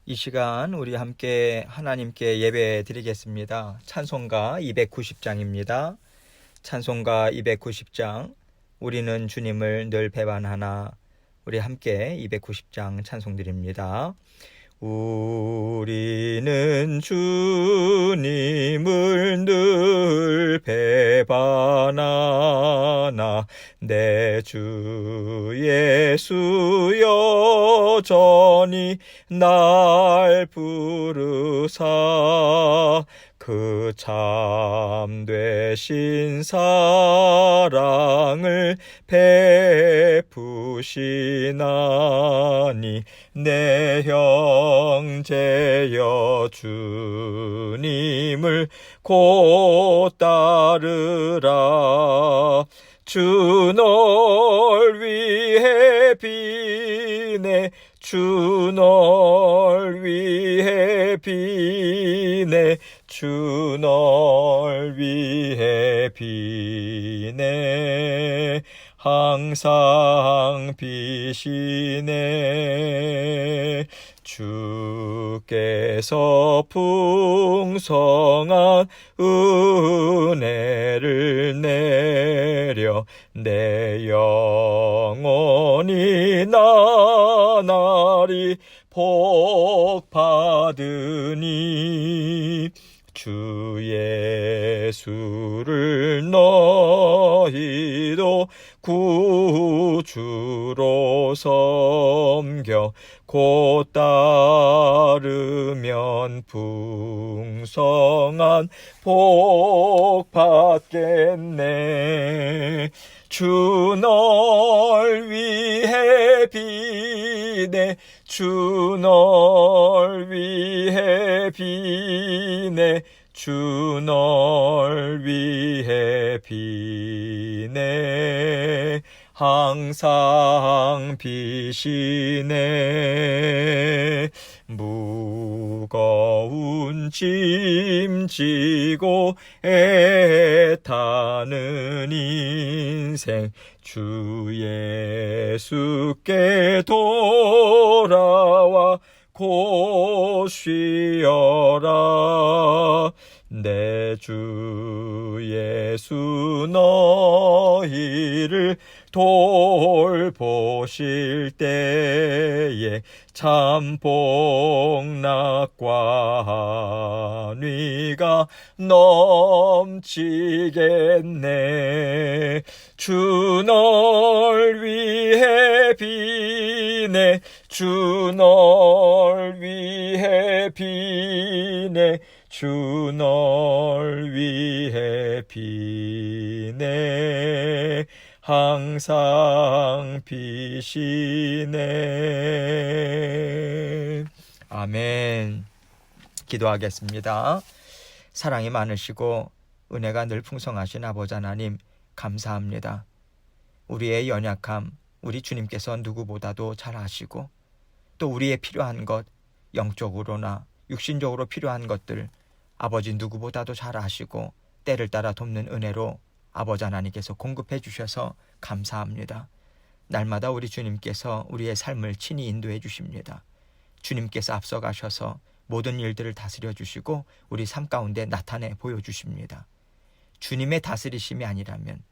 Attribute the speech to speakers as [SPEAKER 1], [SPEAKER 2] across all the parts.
[SPEAKER 1] 이 시간 우리 함께 하나님께 예배 드리겠습니다. 찬송가 290장입니다. 찬송가 290장 우리는 주님을 늘 배반하나. 우리 함께 290장 찬송 드립니다. 우리는 주님을 늘 배반하나 내 주 예수 여전히 날 부르사 그 참되신 사랑을 베푸시나니 내 형제여 주님을 곧 따르라. 주 널 위해 비네 주 널 위해 비네 주 널 위해 비네 항상 비시네. 주께서 풍성한 은혜를 내려 내 영혼이 나날이 복 받으니 주 예수를 너희도 구주로 섬겨 곧 따르면 풍성한 복 받겠네. 주 널 위해 비네 주 널 위해 비네 주 널 위해 비네 항상 비시네. 무거운 짐 지고 애타는 인생 주 예수께 돌아와 곧 쉬어라. 내 주 예수 너희를 돌보실 때에 참 복락과 한위가 넘치겠네. 주 널 위해 비네 주 널 위해 비네 주 널 위해 비네 항상 비시네. 아멘. 기도하겠습니다. 사랑이 많으시고 은혜가 늘 풍성하신 아버지 하나님 감사합니다. 우리의 연약함 우리 주님께서 누구보다도 잘 아시고 또 우리의 필요한 것 영적으로나 육신적으로 필요한 것들 아버지 누구보다도 잘 아시고 때를 따라 돕는 은혜로 아버지 하나님께서 공급해 주셔서 감사합니다. 날마다 우리 주님께서 우리의 삶을 친히 인도해 주십니다. 주님께서 앞서가셔서 모든 일들을 다스려 주시고 우리 삶 가운데 나타내 보여주십니다. 주님의 다스리심이 아니라면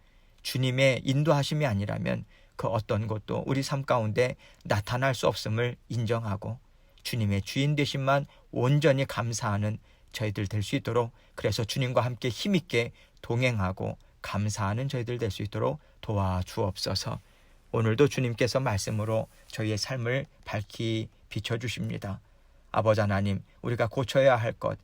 [SPEAKER 1] 주님의 인도하심이 아니라면 그 어떤 것도 우리 삶 가운데 나타날 수 없음을 인정하고 주님의 주인 되심만 온전히 감사하는 저희들 될 수 있도록 그래서 주님과 함께 힘있게 동행하고 감사하는 저희들 될 수 있도록 도와주옵소서. 오늘도 주님께서 말씀으로 저희의 삶을 밝히 비춰주십니다. 아버지 하나님 우리가 고쳐야 할 것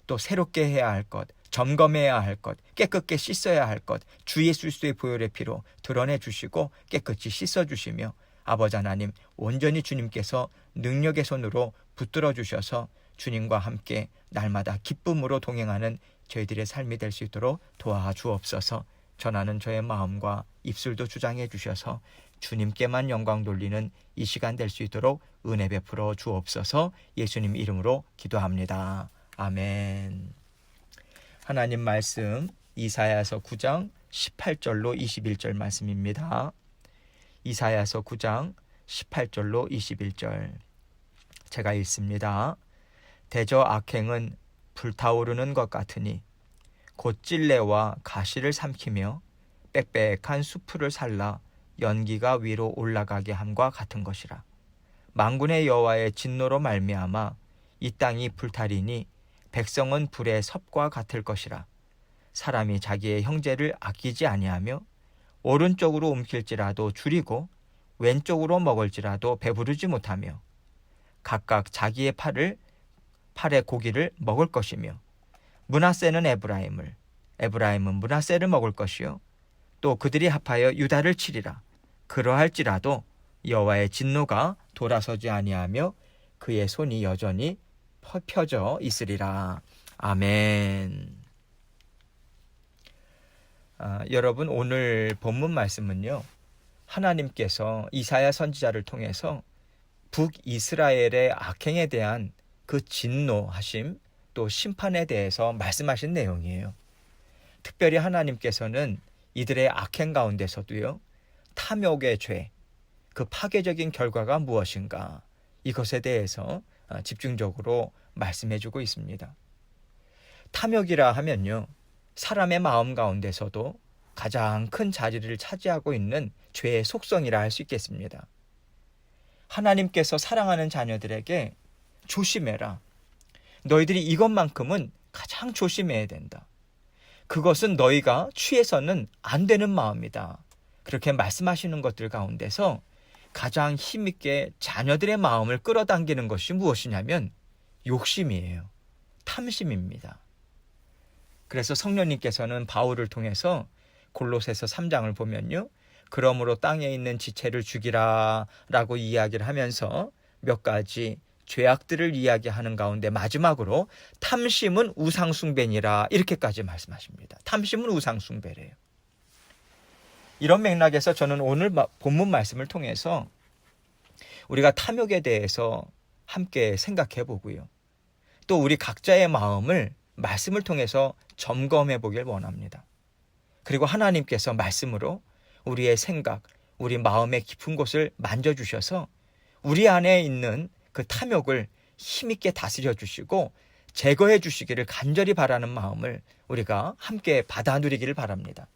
[SPEAKER 1] 또 새롭게 해야 할 것 점검해야 할 것 깨끗게 씻어야 할 것 주 예수 그리스도의 보혈의 피로 드러내 주시고 깨끗이 씻어 주시며 아버지 하나님 온전히 주님께서 능력의 손으로 붙들어 주셔서 주님과 함께 날마다 기쁨으로 동행하는 저희들의 삶이 될 수 있도록 도와주옵소서. 전하는 저의 마음과 입술도 주장해 주셔서 주님께만 영광 돌리는 이 시간 될 수 있도록 은혜 베풀어 주옵소서. 예수님 이름으로 기도합니다. 아멘. 하나님 말씀 이사야서 9장 18절로 21절 말씀입니다. 이사야서 9장 18절로 21절. 제가 읽습니다. 대저 악행은 불타오르는 것 같으니 곧 찔레와 가시를 삼키며 빽빽한 수풀을 살라 연기가 위로 올라가게 함과 같은 것이라. 만군의 여호와의 진노로 말미암아 이 땅이 불타리니 백성은 불의 섭과 같을 것이라. 사람이 자기의 형제를 아끼지 아니하며 오른쪽으로 움킬지라도 줄이고 왼쪽으로 먹을지라도 배부르지 못하며 각각 자기의 팔의 고기를 먹을 것이며 므낫세는 에브라임을, 에브라임은 므낫세를 먹을 것이요 또 그들이 합하여 유다를 치리라. 그러할지라도 여호와의 진노가 돌아서지 아니하며 그의 손이 여전히 펴져 있으리라. 아멘. 여러분, 오늘 본문 말씀은요, 하나님께서 이사야 선지자를 통해서 북이스라엘의 악행에 대한 그 진노하심 또 심판에 대해서 말씀하신 내용이에요. 특별히 하나님께서는 이들의 악행 가운데서도요, 탐욕의 죄, 그 파괴적인 결과가 무엇인가, 이것에 대해서 집중적으로 말씀해주고 있습니다. 탐욕이라 하면요, 사람의 마음 가운데서도 가장 큰 자리를 차지하고 있는 죄의 속성이라 할 수 있겠습니다. 하나님께서 사랑하는 자녀들에게 조심해라. 너희들이 이것만큼은 가장 조심해야 된다. 그것은 너희가 취해서는 안 되는 마음이다. 그렇게 말씀하시는 것들 가운데서 가장 힘있게 자녀들의 마음을 끌어당기는 것이 무엇이냐면 욕심이에요. 탐심입니다. 그래서 성령님께서는 바울을 통해서 골로새서 3장을 보면요, 그러므로 땅에 있는 지체를 죽이라 라고 이야기를 하면서 몇 가지 죄악들을 이야기하는 가운데 마지막으로 탐심은 우상숭배니라 이렇게까지 말씀하십니다. 탐심은 우상숭배래요. 이런 맥락에서 저는 오늘 본문 말씀을 통해서 우리가 탐욕에 대해서 함께 생각해 보고요, 또 우리 각자의 마음을 말씀을 통해서 점검해 보길 원합니다. 그리고 하나님께서 말씀으로 우리의 생각, 우리 마음의 깊은 곳을 만져주셔서 우리 안에 있는 그 탐욕을 힘있게 다스려 주시고 제거해 주시기를 간절히 바라는 마음을 우리가 함께 받아 누리기를 바랍니다.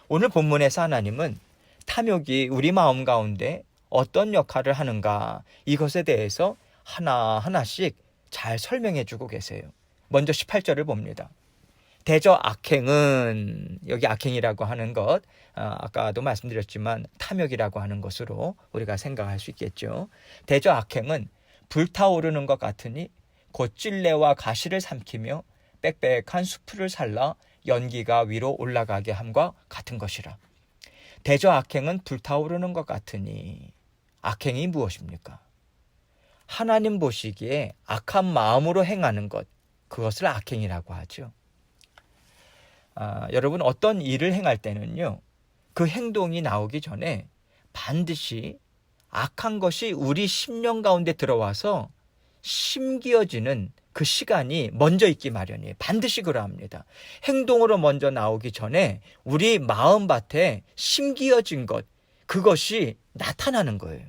[SPEAKER 1] 오늘 본문에서 하나님은 탐욕이 우리 마음 가운데 어떤 역할을 하는가, 이것에 대해서 하나하나씩 잘 설명해 주고 계세요. 먼저 18절을 봅니다. 대저 악행은, 여기 악행이라고 하는 것, 아까도 말씀드렸지만 탐욕이라고 하는 것으로 우리가 생각할 수 있겠죠. 대저 악행은 불타오르는 것 같으니 곧 찔레와 가시를 삼키며 빽빽한 수풀을 살라 연기가 위로 올라가게 함과 같은 것이라. 대저 악행은 불타오르는 것 같으니, 악행이 무엇입니까? 하나님 보시기에 악한 마음으로 행하는 것, 그것을 악행이라고 하죠. 여러분, 어떤 일을 행할 때는요, 그 행동이 나오기 전에 반드시 악한 것이 우리 심령 가운데 들어와서 심기어지는 그 시간이 먼저 있기 마련이에요. 반드시 그러합니다. 행동으로 먼저 나오기 전에 우리 마음밭에 심기어진 것, 그것이 나타나는 거예요.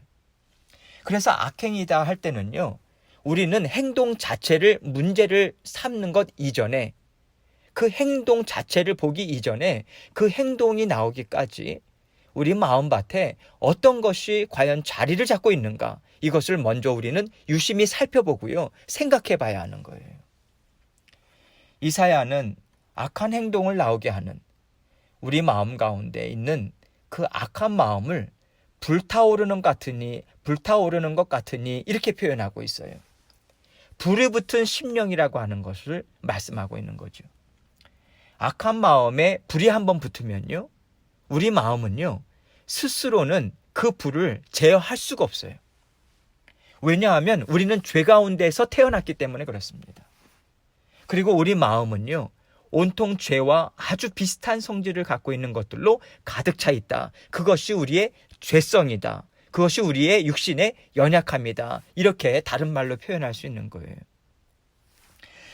[SPEAKER 1] 그래서 악행이다 할 때는요, 우리는 행동 자체를 문제를 삼는 것 이전에, 그 행동 자체를 보기 이전에 그 행동이 나오기까지 우리 마음밭에 어떤 것이 과연 자리를 잡고 있는가, 이것을 먼저 우리는 유심히 살펴보고요, 생각해 봐야 하는 거예요. 이사야는 악한 행동을 나오게 하는 우리 마음 가운데 있는 그 악한 마음을 불타오르는 것 같으니 이렇게 표현하고 있어요. 불이 붙은 심령이라고 하는 것을 말씀하고 있는 거죠. 악한 마음에 불이 한번 붙으면요, 우리 마음은요, 스스로는 그 불을 제어할 수가 없어요. 왜냐하면 우리는 죄 가운데서 태어났기 때문에 그렇습니다. 그리고 우리 마음은요, 온통 죄와 아주 비슷한 성질을 갖고 있는 것들로 가득 차 있다. 그것이 우리의 죄성이다. 그것이 우리의 육신의 연약함이다. 이렇게 다른 말로 표현할 수 있는 거예요.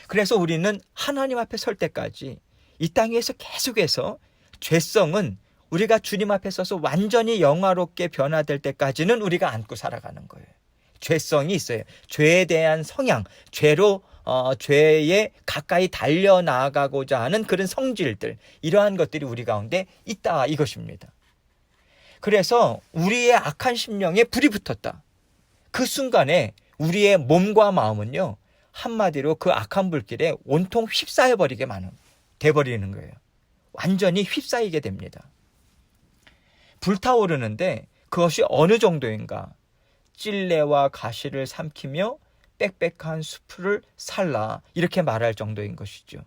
[SPEAKER 1] 그래서 우리는 하나님 앞에 설 때까지 이 땅에서 계속해서 죄성은 우리가 주님 앞에 서서 완전히 영화롭게 변화될 때까지는 우리가 안고 살아가는 거예요. 죄성이 있어요. 죄에 대한 성향, 죄에 가까이 달려나가고자 하는 그런 성질들, 이러한 것들이 우리 가운데 있다 이것입니다. 그래서 우리의 악한 심령에 불이 붙었다. 그 순간에 우리의 몸과 마음은요, 한마디로 그 악한 불길에 온통 휩싸여버리게 돼버리는 거예요. 완전히 휩싸이게 됩니다. 불타오르는데 그것이 어느 정도인가? 찔레와 가시를 삼키며 빽빽한 숲을 살라, 이렇게 말할 정도인 것이죠.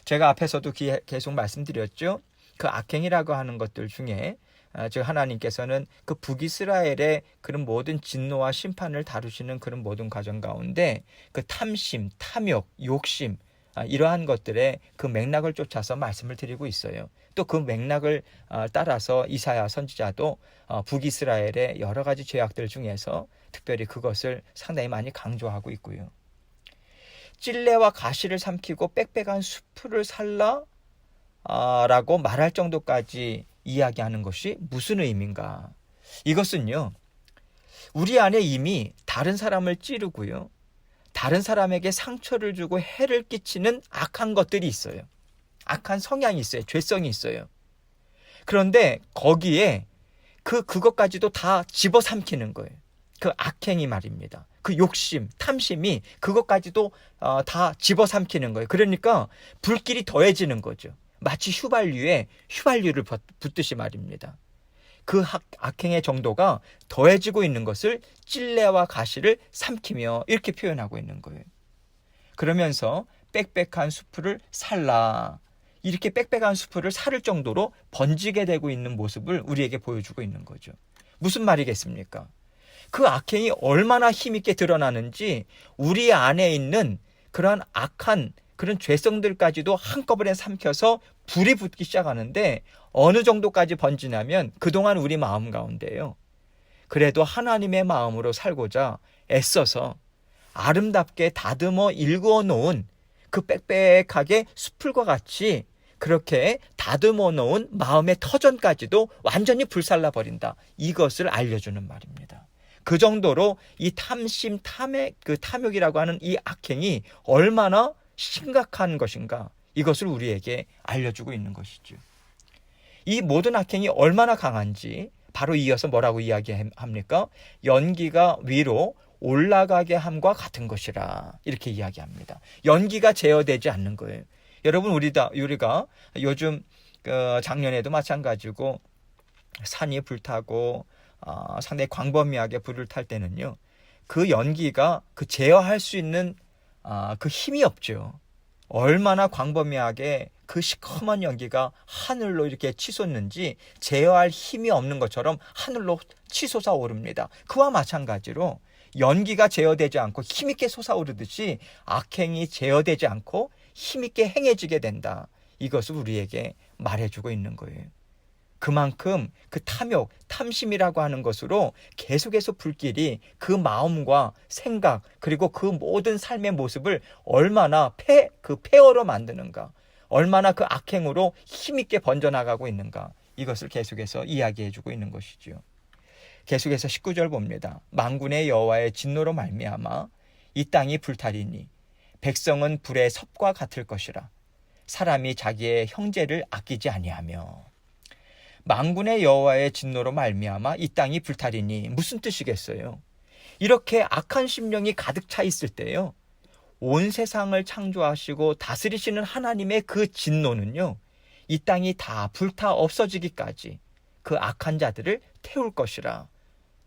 [SPEAKER 1] 제가 앞에서도 계속 말씀드렸죠. 그 악행이라고 하는 것들 중에 즉 하나님께서는 그 북이스라엘의 그런 모든 진노와 심판을 다루시는 그런 모든 과정 가운데 그 탐심, 탐욕, 욕심, 이러한 것들의 그 맥락을 쫓아서 말씀을 드리고 있어요. 또 그 맥락을 따라서 이사야 선지자도 북이스라엘의 여러 가지 죄악들 중에서 특별히 그것을 상당히 많이 강조하고 있고요. 찔레와 가시를 삼키고 빽빽한 숲을 살라 라고 말할 정도까지 이야기하는 것이 무슨 의미인가? 이것은요, 우리 안에 이미 다른 사람을 찌르고요, 다른 사람에게 상처를 주고 해를 끼치는 악한 것들이 있어요. 악한 성향이 있어요. 죄성이 있어요. 그런데 거기에 그것까지도 다 집어삼키는 거예요. 그 악행이 말입니다. 그 욕심, 탐심이 그것까지도 다 집어삼키는 거예요. 그러니까 불길이 더해지는 거죠. 마치 휘발유에 휘발유를 붓듯이 말입니다. 그 악행의 정도가 더해지고 있는 것을 찔레와 가시를 삼키며 이렇게 표현하고 있는 거예요. 그러면서 빽빽한 수풀을 살라, 이렇게 빽빽한 수풀을 살을 정도로 번지게 되고 있는 모습을 우리에게 보여주고 있는 거죠. 무슨 말이겠습니까? 그 악행이 얼마나 힘있게 드러나는지 우리 안에 있는 그러한 악한 그런 죄성들까지도 한꺼번에 삼켜서 불이 붙기 시작하는데 어느 정도까지 번지냐면 그동안 우리 마음 가운데요, 그래도 하나님의 마음으로 살고자 애써서 아름답게 다듬어 일구어 놓은 그 빽빽하게 수풀과 같이 그렇게 다듬어 놓은 마음의 터전까지도 완전히 불살라 버린다. 이것을 알려주는 말입니다. 그 정도로 이 탐심, 탐욕이라고 하는 이 악행이 얼마나 심각한 것인가, 이것을 우리에게 알려주고 있는 것이죠. 이 모든 악행이 얼마나 강한지 바로 이어서 뭐라고 이야기합니까? 연기가 위로 올라가게 함과 같은 것이라, 이렇게 이야기합니다. 연기가 제어되지 않는 거예요. 여러분, 우리가 요즘 작년에도 마찬가지고 산이 불타고 상당히 광범위하게 불을 탈 때는요, 그 연기가 제어할 수 있는 그 힘이 없죠. 얼마나 광범위하게 그 시커먼 연기가 하늘로 이렇게 치솟는지 제어할 힘이 없는 것처럼 하늘로 치솟아 오릅니다. 그와 마찬가지로 연기가 제어되지 않고 힘있게 솟아오르듯이 악행이 제어되지 않고 힘있게 행해지게 된다. 이것을 우리에게 말해주고 있는 거예요. 그만큼 그 탐욕, 탐심이라고 하는 것으로 계속해서 불길이 그 마음과 생각, 그리고 그 모든 삶의 모습을 얼마나 폐허로 만드는가, 얼마나 그 악행으로 힘있게 번져나가고 있는가, 이것을 계속해서 이야기해주고 있는 것이죠. 계속해서 19절 봅니다. 만군의 여호와의 진노로 말미암아 이 땅이 불타리니 백성은 불의 섭과 같을 것이라. 사람이 자기의 형제를 아끼지 아니하며. 만군의 여호와의 진노로 말미암아 이 땅이 불타리니 무슨 뜻이겠어요? 이렇게 악한 심령이 가득 차 있을 때요, 온 세상을 창조하시고 다스리시는 하나님의 그 진노는요, 이 땅이 다 불타 없어지기까지 그 악한 자들을 태울 것이라.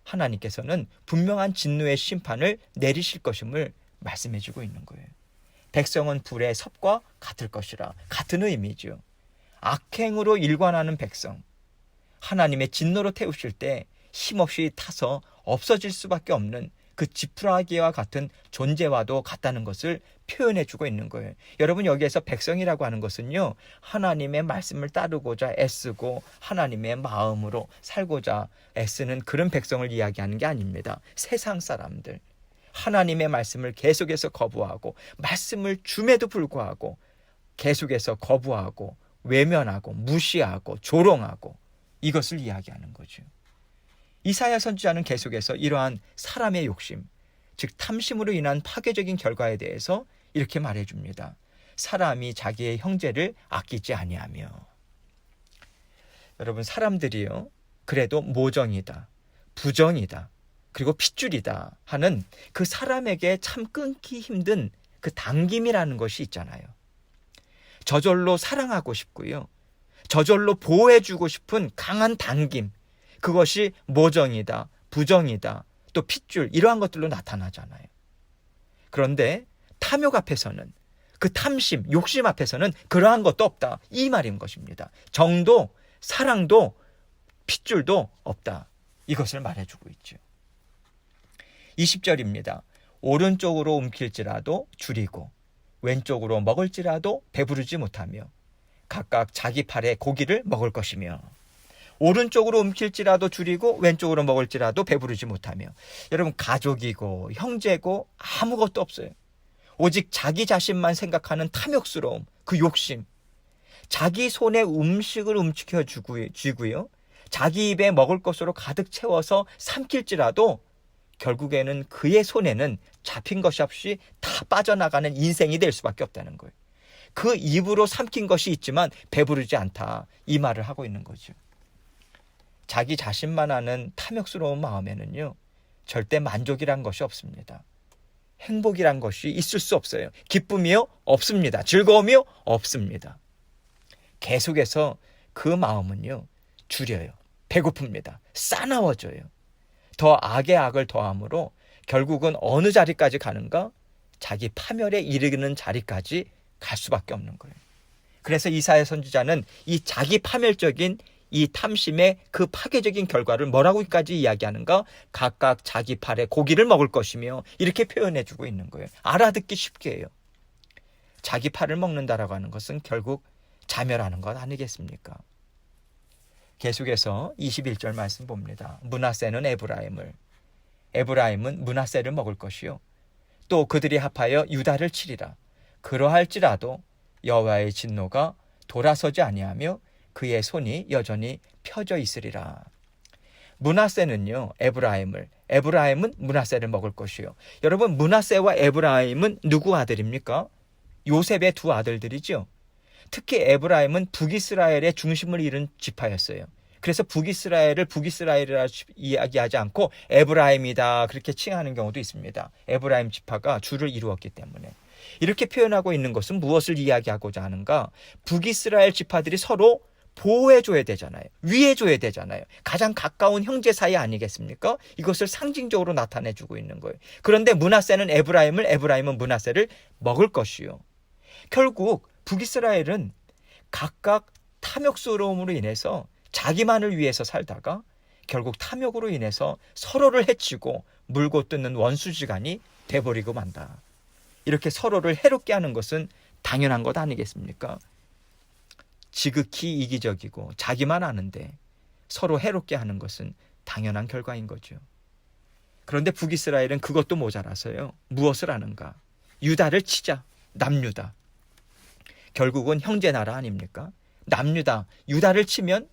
[SPEAKER 1] 하나님께서는 분명한 진노의 심판을 내리실 것임을 말씀해 주고 있는 거예요. 백성은 불의 섭과 같을 것이라. 같은 의미죠. 악행으로 일관하는 백성, 하나님의 진노로 태우실 때 힘없이 타서 없어질 수밖에 없는 그 지푸라기와 같은 존재와도 같다는 것을 표현해 주고 있는 거예요. 여러분, 여기에서 백성이라고 하는 것은요, 하나님의 말씀을 따르고자 애쓰고 하나님의 마음으로 살고자 애쓰는 그런 백성을 이야기하는 게 아닙니다. 세상 사람들, 하나님의 말씀을 계속해서 거부하고 말씀을 줌에도 불구하고 계속해서 거부하고 외면하고 무시하고 조롱하고, 이것을 이야기하는 거죠. 이사야 선지자는 계속해서 이러한 사람의 욕심, 즉 탐심으로 인한 파괴적인 결과에 대해서 이렇게 말해줍니다. 사람이 자기의 형제를 아끼지 아니하며. 여러분, 사람들이요, 그래도 모정이다, 부정이다, 그리고 핏줄이다 하는 그 사람에게 참 끊기 힘든 그 당김이라는 것이 있잖아요. 저절로 사랑하고 싶고요, 저절로 보호해주고 싶은 강한 당김, 그것이 모정이다, 부정이다, 또 핏줄, 이러한 것들로 나타나잖아요. 그런데 탐욕 앞에서는, 그 탐심, 욕심 앞에서는 그러한 것도 없다, 이 말인 것입니다. 정도, 사랑도, 핏줄도 없다, 이것을 말해주고 있죠. 20절입니다. 오른쪽으로 움킬지라도 줄이고 왼쪽으로 먹을지라도 배부르지 못하며 각각 자기 팔에 고기를 먹을 것이며. 오른쪽으로 움킬지라도 줄이고 왼쪽으로 먹을지라도 배부르지 못하며. 여러분, 가족이고 형제고 아무것도 없어요. 오직 자기 자신만 생각하는 탐욕스러움, 그 욕심, 자기 손에 음식을 움켜쥐고요, 자기 입에 먹을 것으로 가득 채워서 삼킬지라도 결국에는 그의 손에는 잡힌 것이 없이 다 빠져나가는 인생이 될 수밖에 없다는 거예요. 그 입으로 삼킨 것이 있지만 배부르지 않다, 이 말을 하고 있는 거죠. 자기 자신만 아는 탐욕스러운 마음에는요, 절대 만족이란 것이 없습니다. 행복이란 것이 있을 수 없어요. 기쁨이요? 없습니다. 즐거움이요? 없습니다. 계속해서 그 마음은요, 줄여요. 배고픕니다. 싸나워져요. 더 악의 악을 더함으로 결국은 어느 자리까지 가는가? 자기 파멸에 이르는 자리까지 갈 수밖에 없는 거예요. 그래서 이사야 선지자는 이 자기 파멸적인 이 탐심의 그 파괴적인 결과를 뭐라고까지 이야기하는가? 각각 자기 팔에 고기를 먹을 것이며, 이렇게 표현해주고 있는 거예요. 알아듣기 쉽게 해요. 자기 팔을 먹는다라고 하는 것은 결국 자멸하는 것 아니겠습니까? 계속해서 21절 말씀 봅니다. 므낫세는 에브라임은 므낫세를 먹을 것이요, 또 그들이 합하여 유다를 치리라. 그러할지라도 여호와의 진노가 돌아서지 아니하며 그의 손이 여전히 펴져 있으리라. 므낫세는요, 에브라임은 므낫세를 먹을 것이요. 여러분, 므낫세와 에브라임은 누구 아들입니까? 요셉의 두 아들들이죠. 특히 에브라임은 북이스라엘의 중심을 이룬 지파였어요. 그래서 북이스라엘이라 이야기하지 않고 에브라임이다, 그렇게 칭하는 경우도 있습니다. 에브라임 지파가 주를 이루었기 때문에. 이렇게 표현하고 있는 것은 무엇을 이야기하고자 하는가? 북이스라엘 지파들이 서로 보호해줘야 되잖아요. 위해줘야 되잖아요. 가장 가까운 형제 사이 아니겠습니까? 이것을 상징적으로 나타내주고 있는 거예요. 그런데 므낫세는 에브라임은 므낫세를 먹을 것이요. 결국 북이스라엘은 각각 탐욕스러움으로 인해서 자기만을 위해서 살다가 결국 탐욕으로 인해서 서로를 해치고 물고 뜯는 원수지간이 돼버리고 만다. 이렇게 서로를 해롭게 하는 것은 당연한 것 아니겠습니까? 지극히 이기적이고 자기만 아는데 서로 해롭게 하는 것은 당연한 결과인 거죠. 그런데 북이스라엘은 그것도 모자라서요, 무엇을 하는가? 유다를 치자. 남유다. 결국은 형제 나라 아닙니까? 남유다, 유다를 치면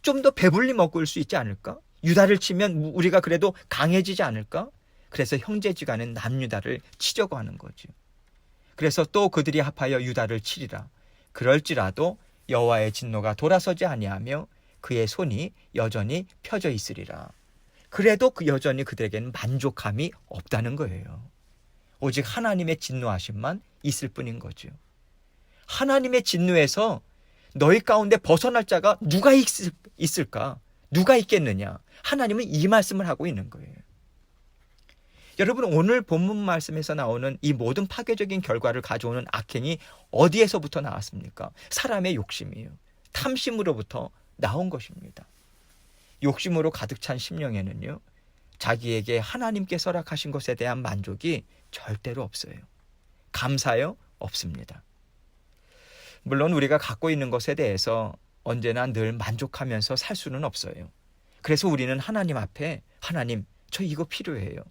[SPEAKER 1] 좀 더 배불리 먹을 수 있지 않을까? 유다를 치면 우리가 그래도 강해지지 않을까? 그래서 형제지간은 남유다를 치려고 하는 거죠. 그래서 또 그들이 합하여 유다를 치리라. 그럴지라도 여호와의 진노가 돌아서지 아니하며 그의 손이 여전히 펴져 있으리라. 그래도 여전히 그들에게는 만족함이 없다는 거예요. 오직 하나님의 진노하심만 있을 뿐인 거죠. 하나님의 진노에서 너희 가운데 벗어날 자가 누가 있을까? 누가 있겠느냐? 하나님은 이 말씀을 하고 있는 거예요. 여러분, 오늘 본문 말씀에서 나오는 이 모든 파괴적인 결과를 가져오는 악행이 어디에서부터 나왔습니까? 사람의 욕심이에요. 탐심으로부터 나온 것입니다. 욕심으로 가득 찬 심령에는요, 자기에게 하나님께 허락하신 것에 대한 만족이 절대로 없어요. 감사요? 없습니다. 물론 우리가 갖고 있는 것에 대해서 언제나 늘 만족하면서 살 수는 없어요. 그래서 우리는 하나님 앞에, 하나님, 저 이거 필요해요.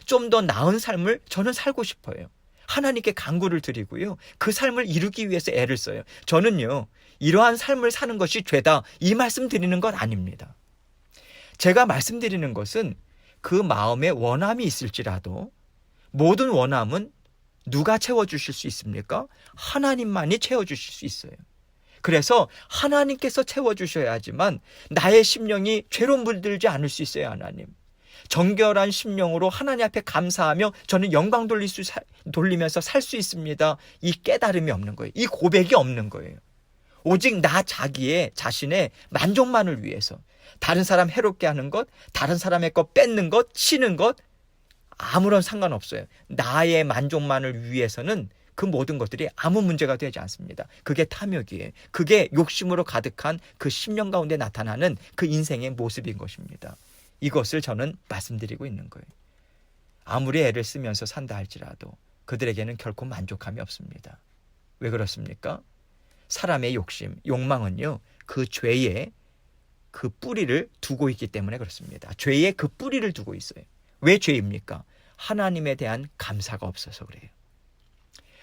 [SPEAKER 1] 좀 더 나은 삶을 저는 살고 싶어요. 하나님께 간구를 드리고요, 그 삶을 이루기 위해서 애를 써요. 저는요, 이러한 삶을 사는 것이 죄다, 이 말씀 드리는 것 아닙니다. 제가 말씀드리는 것은 그 마음에 원함이 있을지라도 모든 원함은 누가 채워주실 수 있습니까? 하나님만이 채워주실 수 있어요. 그래서 하나님께서 채워주셔야지만 나의 심령이 죄로 물들지 않을 수 있어요. 하나님, 정결한 심령으로 하나님 앞에 감사하며 저는 영광 돌리면서 살 수 있습니다. 이 깨달음이 없는 거예요. 이 고백이 없는 거예요. 오직 나 자신의 만족만을 위해서 다른 사람 해롭게 하는 것, 다른 사람의 것 뺏는 것, 치는 것 아무런 상관없어요. 나의 만족만을 위해서는 그 모든 것들이 아무 문제가 되지 않습니다. 그게 탐욕이에요. 그게 욕심으로 가득한 그 심령 가운데 나타나는 그 인생의 모습인 것입니다. 이것을 저는 말씀드리고 있는 거예요. 아무리 애를 쓰면서 산다 할지라도 그들에게는 결코 만족함이 없습니다. 왜 그렇습니까? 사람의 욕심, 욕망은요, 그 죄의 그 뿌리를 두고 있기 때문에 그렇습니다. 죄의 그 뿌리를 두고 있어요. 왜 죄입니까? 하나님에 대한 감사가 없어서 그래요.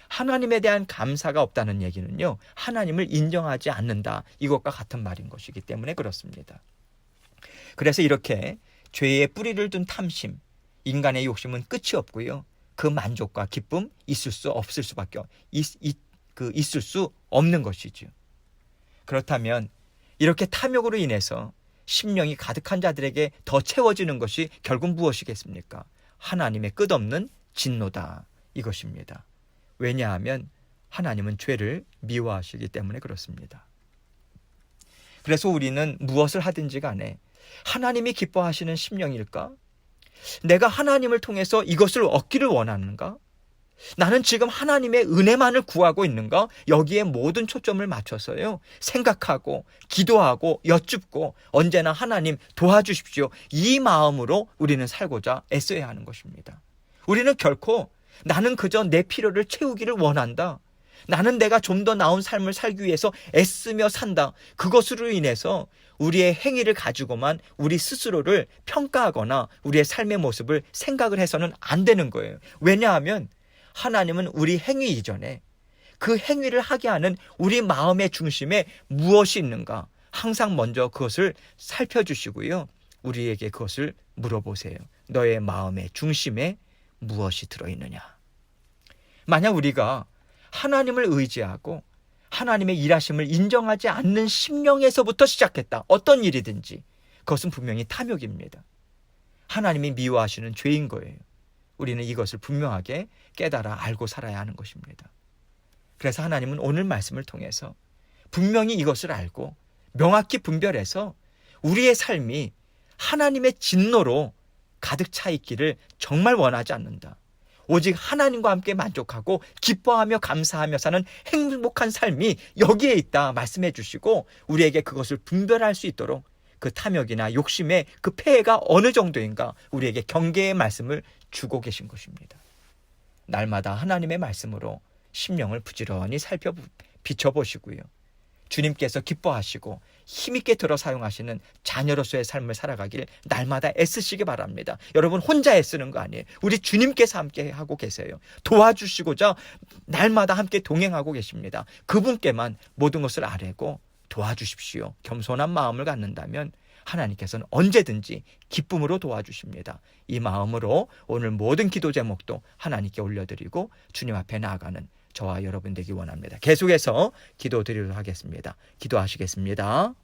[SPEAKER 1] 하나님에 대한 감사가 없다는 얘기는요, 하나님을 인정하지 않는다, 이것과 같은 말인 것이기 때문에 그렇습니다. 그래서 이렇게 죄의 뿌리를 둔 탐심, 인간의 욕심은 끝이 없고요, 그 만족과 기쁨 있을 수 없는 것이죠. 그렇다면 이렇게 탐욕으로 인해서 심령이 가득한 자들에게 더 채워지는 것이 결국 무엇이겠습니까? 하나님의 끝없는 진노다, 이것입니다. 왜냐하면 하나님은 죄를 미워하시기 때문에 그렇습니다. 그래서 우리는 무엇을 하든지 간에 하나님이 기뻐하시는 심령일까? 내가 하나님을 통해서 이것을 얻기를 원하는가? 나는 지금 하나님의 은혜만을 구하고 있는가? 여기에 모든 초점을 맞춰서요, 생각하고 기도하고 여쭙고 언제나 하나님 도와주십시오, 이 마음으로 우리는 살고자 애써야 하는 것입니다. 우리는 결코 나는 그저 내 필요를 채우기를 원한다, 나는 내가 좀 더 나은 삶을 살기 위해서 애쓰며 산다, 그것으로 인해서 우리의 행위를 가지고만 우리 스스로를 평가하거나 우리의 삶의 모습을 생각을 해서는 안 되는 거예요. 왜냐하면 하나님은 우리 행위 이전에 그 행위를 하게 하는 우리 마음의 중심에 무엇이 있는가 항상 먼저 그것을 살펴주시고요, 우리에게 그것을 물어보세요. 너의 마음의 중심에 무엇이 들어있느냐? 만약 우리가 하나님을 의지하고 하나님의 일하심을 인정하지 않는 심령에서부터 시작했다, 어떤 일이든지 그것은 분명히 탐욕입니다. 하나님이 미워하시는 죄인 거예요. 우리는 이것을 분명하게 깨달아 알고 살아야 하는 것입니다. 그래서 하나님은 오늘 말씀을 통해서 분명히 이것을 알고 명확히 분별해서 우리의 삶이 하나님의 진노로 가득 차 있기를 정말 원하지 않는다. 오직 하나님과 함께 만족하고 기뻐하며 감사하며 사는 행복한 삶이 여기에 있다 말씀해 주시고, 우리에게 그것을 분별할 수 있도록 그 탐욕이나 욕심의 그 폐해가 어느 정도인가 우리에게 경계의 말씀을 주고 계신 것입니다. 날마다 하나님의 말씀으로 심령을 부지런히 비춰보시고요, 주님께서 기뻐하시고 힘있게 들어 사용하시는 자녀로서의 삶을 살아가길 날마다 애쓰시기 바랍니다. 여러분 혼자 애쓰는 거 아니에요. 우리 주님께서 함께 하고 계세요. 도와주시고자 날마다 함께 동행하고 계십니다. 그분께만 모든 것을 아뢰고 도와주십시오. 겸손한 마음을 갖는다면 하나님께서는 언제든지 기쁨으로 도와주십니다. 이 마음으로 오늘 모든 기도 제목도 하나님께 올려드리고 주님 앞에 나아가는 저와 여러분 되기 원합니다. 계속해서 기도드리도록 하겠습니다. 기도하시겠습니다.